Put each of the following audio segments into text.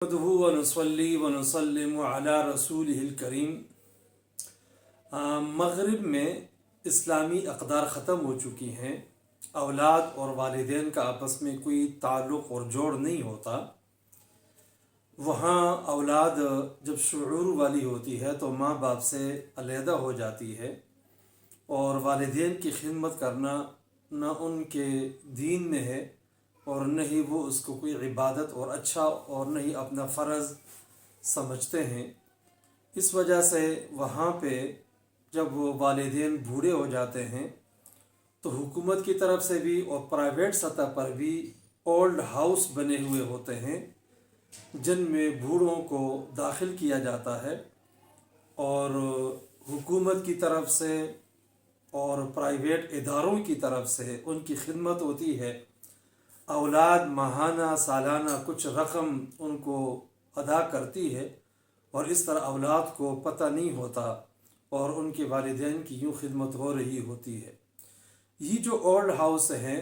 نحمده ونصلي ونسلم على رسوله الکریم۔ مغرب میں اسلامی اقدار ختم ہو چکی ہیں، اولاد اور والدین کا آپس میں کوئی تعلق اور جوڑ نہیں ہوتا۔ وہاں اولاد جب شعور والی ہوتی ہے تو ماں باپ سے علیحدہ ہو جاتی ہے، اور والدین کی خدمت کرنا نہ ان کے دین میں ہے اور نہ ہی وہ اس کو کوئی عبادت اور اچھا اور نہ ہی اپنا فرض سمجھتے ہیں۔ اس وجہ سے وہاں پہ جب وہ والدین بوڑھے ہو جاتے ہیں تو حکومت کی طرف سے بھی اور پرائیویٹ سطح پر بھی اولڈ ہاؤس بنے ہوئے ہوتے ہیں جن میں بوڑھوں کو داخل کیا جاتا ہے، اور حکومت کی طرف سے اور پرائیویٹ اداروں کی طرف سے ان کی خدمت ہوتی ہے۔ اولاد ماہانہ سالانہ کچھ رقم ان کو ادا کرتی ہے، اور اس طرح اولاد کو پتہ نہیں ہوتا اور ان کے والدین کی یوں خدمت ہو رہی ہوتی ہے۔ یہ جو اولڈ ہاؤس ہیں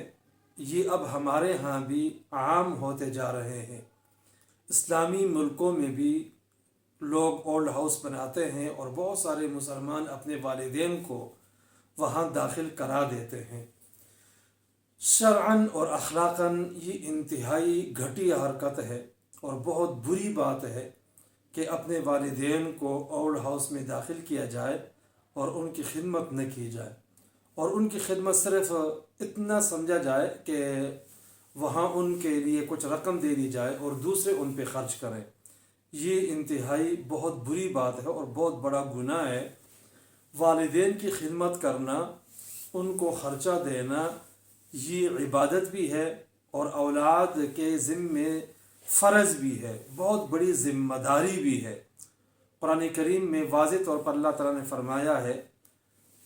یہ اب ہمارے ہاں بھی عام ہوتے جا رہے ہیں۔ اسلامی ملکوں میں بھی لوگ اولڈ ہاؤس بناتے ہیں اور بہت سارے مسلمان اپنے والدین کو وہاں داخل کرا دیتے ہیں۔ شرعاً اور اخلاقاً یہ انتہائی گھٹیا حرکت ہے اور بہت بری بات ہے کہ اپنے والدین کو اولڈ ہاؤس میں داخل کیا جائے اور ان کی خدمت نہ کی جائے، اور ان کی خدمت صرف اتنا سمجھا جائے کہ وہاں ان کے لیے کچھ رقم دے دی جائے اور دوسرے ان پہ خرچ کریں۔ یہ انتہائی بہت بری بات ہے اور بہت بڑا گناہ ہے۔ والدین کی خدمت کرنا، ان کو خرچہ دینا، یہ عبادت بھی ہے اور اولاد کے ذمے فرض بھی ہے، بہت بڑی ذمہ داری بھی ہے۔ قرآن کریم میں واضح طور پر اللہ تعالیٰ نے فرمایا ہے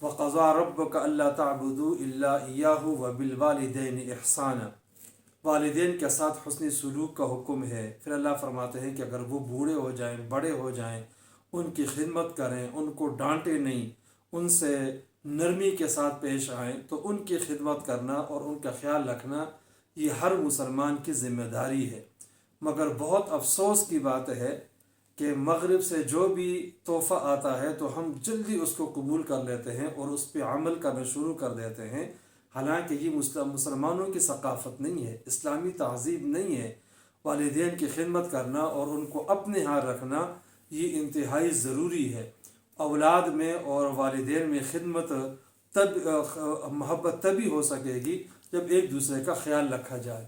وَقَضَىٰ رَبُّكَ أَلَّا تَعْبُدُوا إِلَّا إِيَّاهُ وَبِالْوَالِدَيْنِ إِحْسَانًا۔ والدین کے ساتھ حسن سلوک کا حکم ہے۔ پھر اللہ فرماتے ہیں کہ اگر وہ بوڑھے ہو جائیں، بڑے ہو جائیں، ان کی خدمت کریں، ان کو ڈانٹے نہیں، ان سے نرمی کے ساتھ پیش آئیں، تو ان کی خدمت کرنا اور ان کا خیال رکھنا یہ ہر مسلمان کی ذمہ داری ہے۔ مگر بہت افسوس کی بات ہے کہ مغرب سے جو بھی تحفہ آتا ہے تو ہم جلدی اس کو قبول کر لیتے ہیں اور اس پہ عمل کرنا شروع کر دیتے ہیں، حالانکہ یہ مسلمانوں کی ثقافت نہیں ہے، اسلامی تہذیب نہیں ہے۔ والدین کی خدمت کرنا اور ان کو اپنے ہاں رکھنا یہ انتہائی ضروری ہے۔ اولاد میں اور والدین میں خدمت محبت تبھی ہو سکے گی جب ایک دوسرے کا خیال رکھا جائے۔